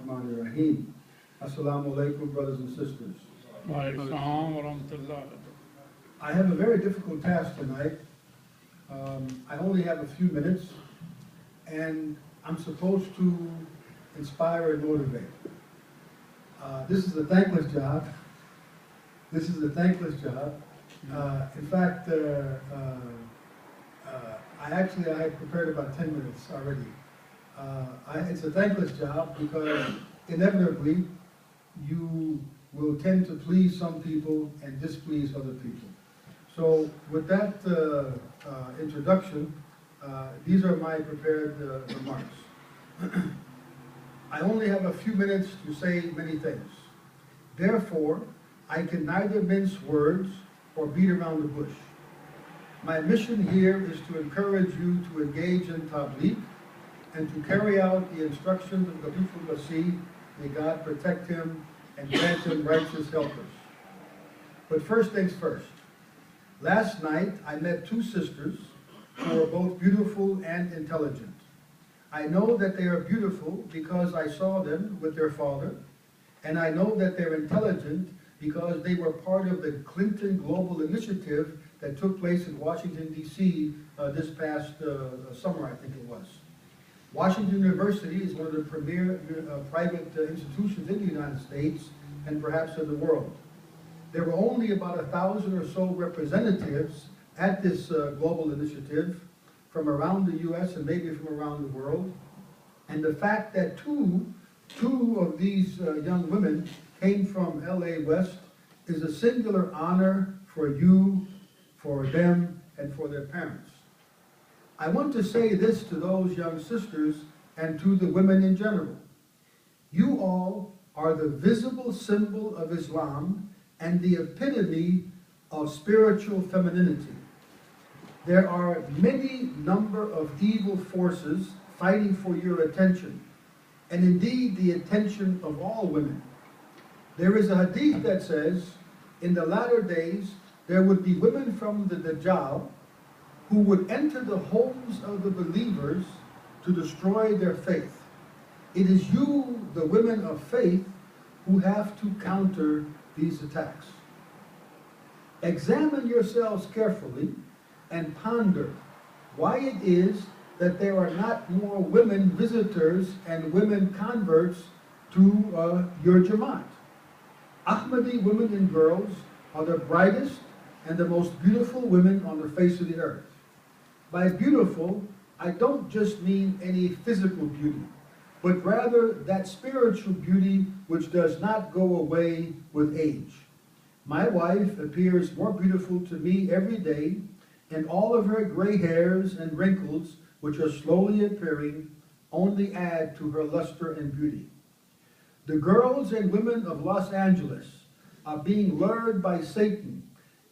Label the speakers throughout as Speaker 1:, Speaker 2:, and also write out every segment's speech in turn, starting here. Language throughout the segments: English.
Speaker 1: Rahmanir Rahim. Assalamu alaikum, brothers and sisters. I have a very difficult task tonight. I only have a few minutes, and I'm supposed to inspire and motivate. This is a thankless job. This is a thankless job. In fact, I had prepared about 10 minutes already. It's a thankless job because inevitably you will tend to please some people and displease other people. So with that introduction, these are my prepared remarks. I only have a few minutes to say many things. Therefore, I can neither mince words or beat around the bush. My mission here is to encourage you to engage in tabligh and to carry out the instructions of the Khalifah Masih. May God protect him and grant him righteous helpers. But first things first. Last night, I met two sisters who are both beautiful and intelligent. I know that they are beautiful because I saw them with their father, and I know that they're intelligent because they were part of the Clinton Global Initiative that took place in Washington, D.C. This past summer, I think it was. Washington University is one of the premier private institutions in the United States and perhaps in the world. There were only about 1,000 or so representatives at this global initiative from around the U.S. and maybe from around the world. And the fact that two of these young women came from LA West is a singular honor for you, for them, and for their parents. I want to say this to those young sisters and to the women in general. You all are the visible symbol of Islam and the epitome of spiritual femininity. There are many number of evil forces fighting for your attention, and indeed the attention of all women. There is a hadith that says, in the latter days, there would be women from the Dajjal who would enter the homes of the believers to destroy their faith. It is you, the women of faith, who have to counter these attacks. Examine yourselves carefully and ponder why it is that there are not more women visitors and women converts to your Jamaat. Ahmadi women and girls are the brightest and the most beautiful women on the face of the earth. By beautiful, I don't just mean any physical beauty, but rather that spiritual beauty which does not go away with age. My wife appears more beautiful to me every day, and all of her gray hairs and wrinkles, which are slowly appearing, only add to her luster and beauty. The girls and women of Los Angeles are being lured by Satan,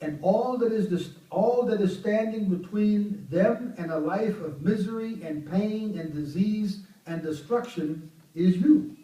Speaker 1: and all that is standing between them and a life of misery and pain and disease and destruction is you.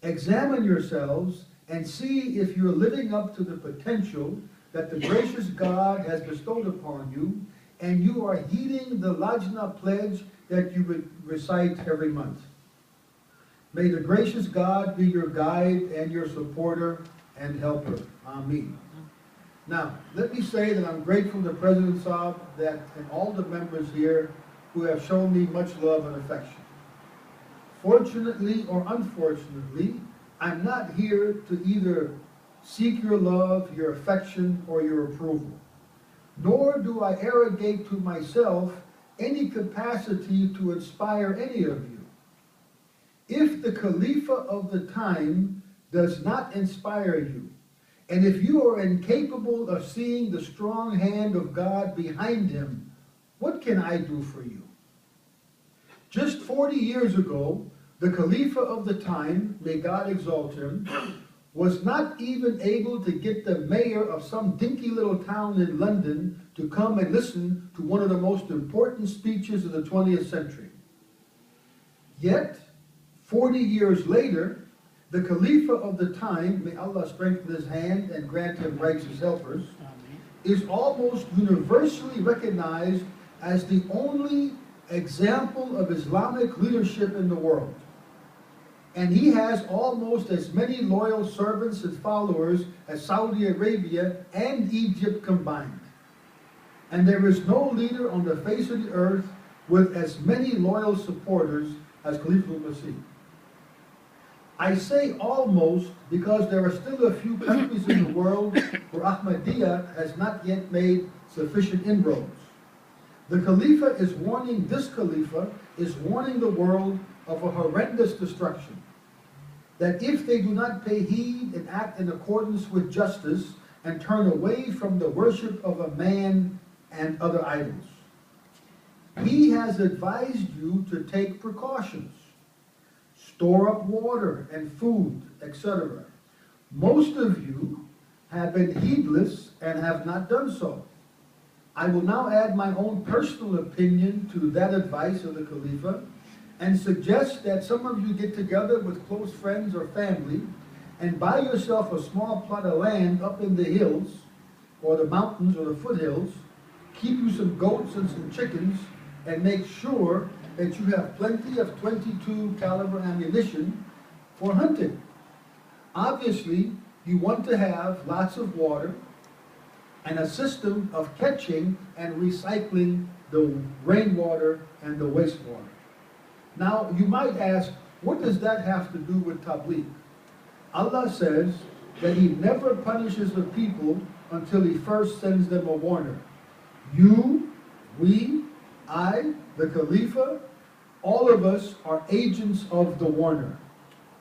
Speaker 1: Examine yourselves and see if you're living up to the potential that the gracious God has bestowed upon you, and you are heeding the Lajna pledge that you recite every month. May the gracious God be your guide and your supporter and helper. Ameen. Now, let me say that I'm grateful to President Saab and all the members here who have shown me much love and affection. Fortunately or unfortunately, I'm not here to either seek your love, your affection, or your approval. Nor do I arrogate to myself any capacity to inspire any of you. If the Khalifa of the time does not inspire you, and if you are incapable of seeing the strong hand of God behind him, what can I do for you? Just 40 years ago, the Khalifa of the time, may God exalt him, was not even able to get the mayor of some dinky little town in London to come and listen to one of the most important speeches of the 20th century. Yet, 40 years later, the Khalifa of the time, may Allah strengthen his hand and grant him righteous helpers, is almost universally recognized as the only example of Islamic leadership in the world. And he has almost as many loyal servants and followers as Saudi Arabia and Egypt combined. And there is no leader on the face of the earth with as many loyal supporters as Khalifa al-Masih. I say almost because there are still a few countries in the world where Ahmadiyya has not yet made sufficient inroads. The Khalifa is warning, this Khalifa is warning the world of a horrendous destruction. That if they do not pay heed and act in accordance with justice and turn away from the worship of a man and other idols. He has advised you to take precautions, store up water and food, etc. Most of you have been heedless and have not done so. I will now add my own personal opinion to that advice of the Khalifa and suggest that some of you get together with close friends or family and buy yourself a small plot of land up in the hills or the mountains or the foothills, keep you some goats and some chickens, and make sure that you have plenty of 22 caliber ammunition for hunting. Obviously, you want to have lots of water and a system of catching and recycling the rainwater and the wastewater. Now, you might ask, what does that have to do with Tabligh? Allah says that He never punishes the people until He first sends them a warner. You, we, I, the Khalifa, all of us are agents of the warner.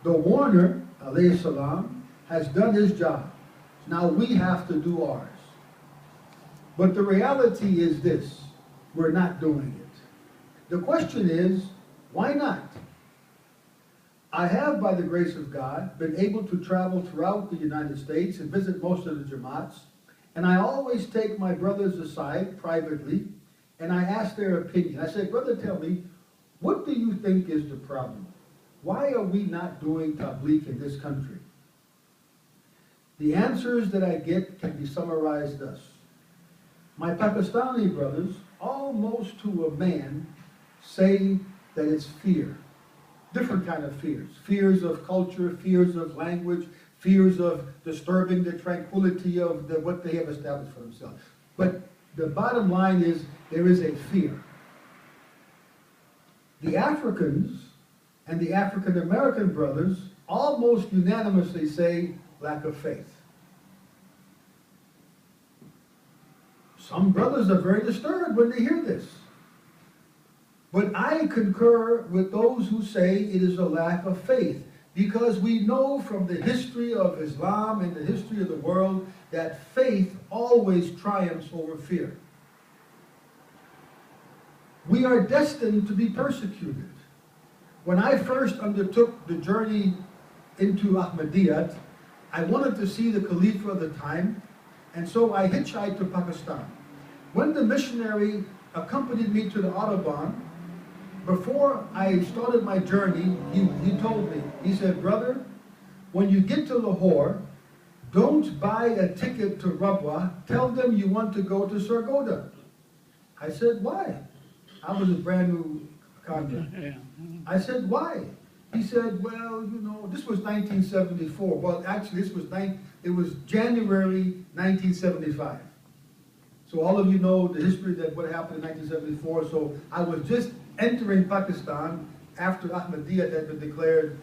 Speaker 1: The warner, alayhi salam, has done his job. Now we have to do ours. But the reality is this, we're not doing it. The question is, why not? I have, by the grace of God, been able to travel throughout the United States and visit most of the Jamaats, and I always take my brothers aside privately, and I ask their opinion. I say, brother, tell me, what do you think is the problem? Why are we not doing Tabligh in this country? The answers that I get can be summarized thus. My Pakistani brothers, almost to a man, say that it's fear. Different kind of fears. Fears of culture, fears of language, fears of disturbing the tranquility of what they have established for themselves. But the bottom line is, there is a fear. The Africans and the African American brothers almost unanimously say lack of faith. Some brothers are very disturbed when they hear this. But I concur with those who say it is a lack of faith, because we know from the history of Islam and the history of the world that faith always triumphs over fear. We are destined to be persecuted. When I first undertook the journey into Ahmadiyyat, I wanted to see the Khalifa of the time, and so I hitchhiked to Pakistan. When the missionary accompanied me to the Autobahn, before I started my journey, he told me, he said, brother, when you get to Lahore, don't buy a ticket to Rabwa, tell them you want to go to Sargodha. I said, why? I was a brand new convert. I said, why? He said, well, you know, this was 1974. Well, actually, it was January 1975. So all of you know the history that what happened in 1974. So I was just entering Pakistan after Ahmadiyyat had been declared,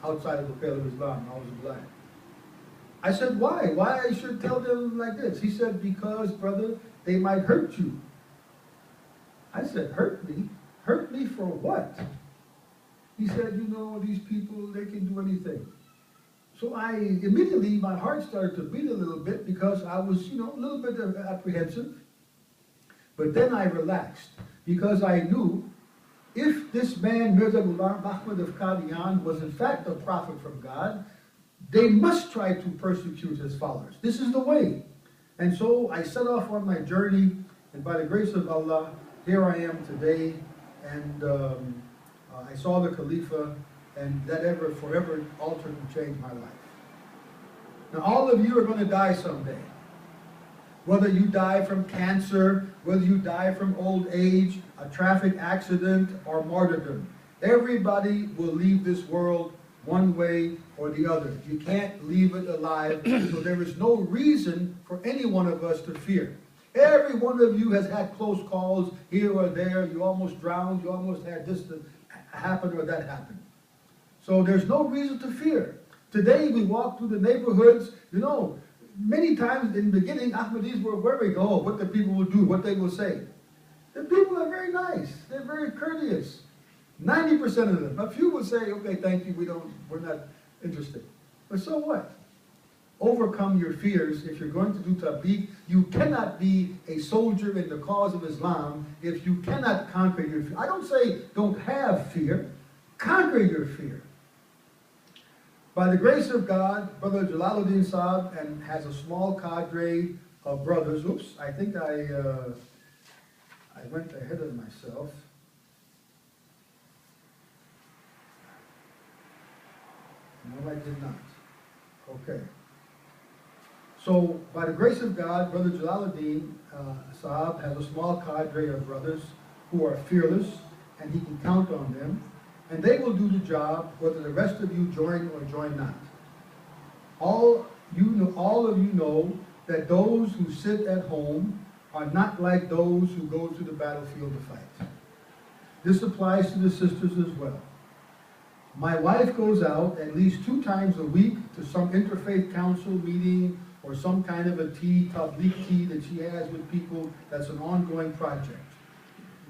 Speaker 1: outside of the pale of Islam. I was black. I said, why? Why I should tell them like this? He said, because, brother, they might hurt you. I said, hurt me? Hurt me for what? He said, you know, these people, they can do anything. So immediately, my heart started to beat a little bit because I was, a little bit apprehensive. But then I relaxed because I knew if this man, Mirza Ghulam Ahmad of Qadian, was in fact a prophet from God, they must try to persecute his followers. This is the way. And so I set off on my journey, and by the grace of Allah, here I am today, and I saw the Khalifa, and that forever altered and changed my life. Now all of you are going to die someday. Whether you die from cancer, whether you die from old age, a traffic accident, or martyrdom. Everybody will leave this world one way or the other. You can't leave it alive, so there is no reason for any one of us to fear. Every one of you has had close calls here or there. You almost drowned. You almost had this happen or that happen. So there's no reason to fear. Today we walk through the neighborhoods. You know, many times in the beginning, Ahmadis were worried, oh, what the people will do, what they will say. The people are very nice. They're very courteous. 90% of them. A few will say, okay, thank you, we're not interested. But so what? Overcome your fears. If you're going to do tabligh, you cannot be a soldier in the cause of Islam if you cannot conquer your fear. I don't say don't have fear. Conquer your fear. By the grace of God, Brother Jalaluddin Saab and has a small cadre of brothers. Oops, I think I went ahead of myself. No, I did not. Okay. So, by the grace of God, Brother Jalaluddin Saab has a small cadre of brothers who are fearless, and he can count on them. And they will do the job whether the rest of you join or join not. All of you know that those who sit at home are not like those who go to the battlefield to fight. This applies to the sisters as well. My wife goes out at least 2 times a week to some interfaith council meeting or some kind of a tabligh tea that she has with people. That's an ongoing project.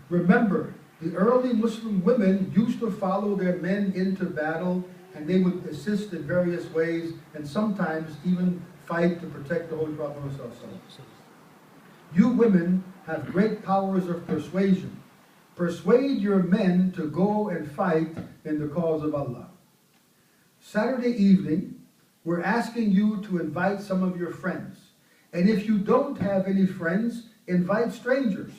Speaker 1: Remember, the early Muslim women used to follow their men into battle, and they would assist in various ways and sometimes even fight to protect the Holy Prophet. You women have great powers of persuasion. Persuade your men to go and fight in the cause of Allah. Saturday evening, we're asking you to invite some of your friends. And if you don't have any friends, invite strangers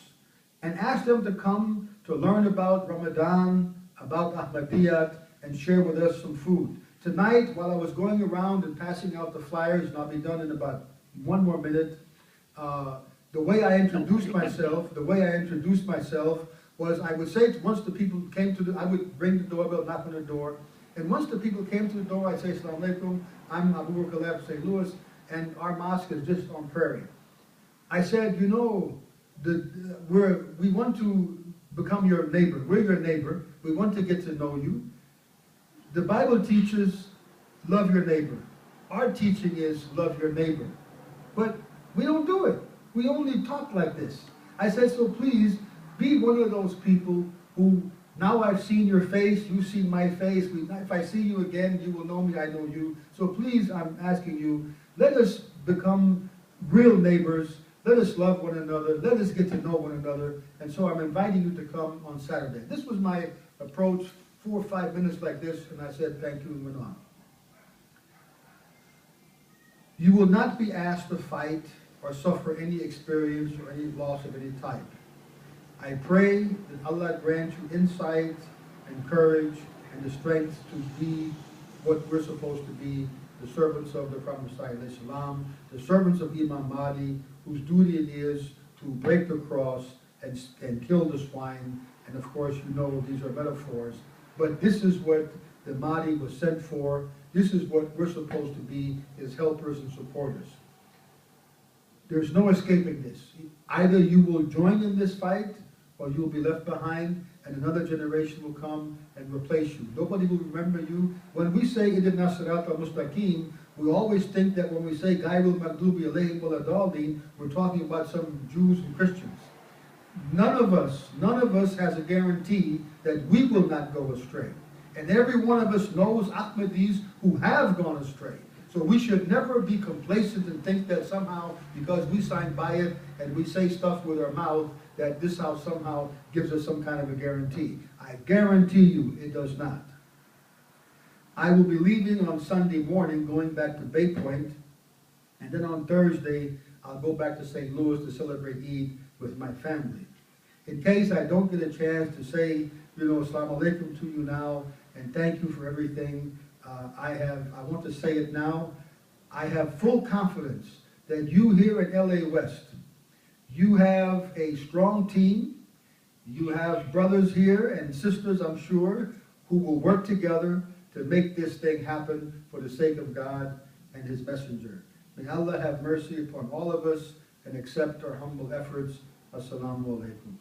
Speaker 1: and ask them to come to learn about Ramadan, about Ahmadiyyat, and share with us some food. Tonight, while I was going around and passing out the flyers, and I'll be done in about 1 more minute, the way I introduced myself was I would say once the people came to I would ring the doorbell, knock on the door, and once the people came to the door, I'd say, Assalamu alaikum, I'm Abu Bakr St. Louis, and our mosque is just on Prairie. I said, you know, we want to become your neighbor. We're your neighbor. We want to get to know you. The Bible teaches, love your neighbor. Our teaching is love your neighbor. But we don't do it. We only talk like this. I said, so please, be one of those people who, now I've seen your face, you've seen my face. If I see you again, you will know me, I know you. So please, I'm asking you, let us become real neighbors. Let us love one another. Let us get to know one another. And so I'm inviting you to come on Saturday. This was my approach, 4 or 5 minutes like this, and I said thank you and went on. You will not be asked to fight or suffer any experience or any loss of any type. I pray that Allah grant you insight and courage and the strength to be what we're supposed to be, the servants of the Prophet ﷺ, the servants of Imam Mahdi, whose duty it is to break the cross and kill the swine. And of course, you know these are metaphors. But this is what the Mahdi was sent for. This is what we're supposed to be, his helpers and supporters. There's no escaping this. Either you will join in this fight, or you will be left behind, and another generation will come and replace you. Nobody will remember you. When we say Ihdina Sirat al-Mustaqim, we always think that when we say Ghayril Maghdubi Alayhim Waladhdallin, we're talking about some Jews and Christians. None of us has a guarantee that we will not go astray. And every one of us knows Ahmadis who have gone astray. So we should never be complacent and think that somehow, because we signed by it and we say stuff with our mouth, that this house somehow gives us some kind of a guarantee. I guarantee you it does not. I will be leaving on Sunday morning, going back to Bay Point, and then on Thursday, I'll go back to St. Louis to celebrate Eid with my family. In case I don't get a chance to say, you know, Assalamu alaikum to you now, and thank you for everything, I want to say it now. I have full confidence that you here at LA West, you have a strong team. You have brothers here and sisters, I'm sure, who will work together to make this thing happen for the sake of God and His messenger. May Allah have mercy upon all of us and accept our humble efforts. Assalamu alaikum.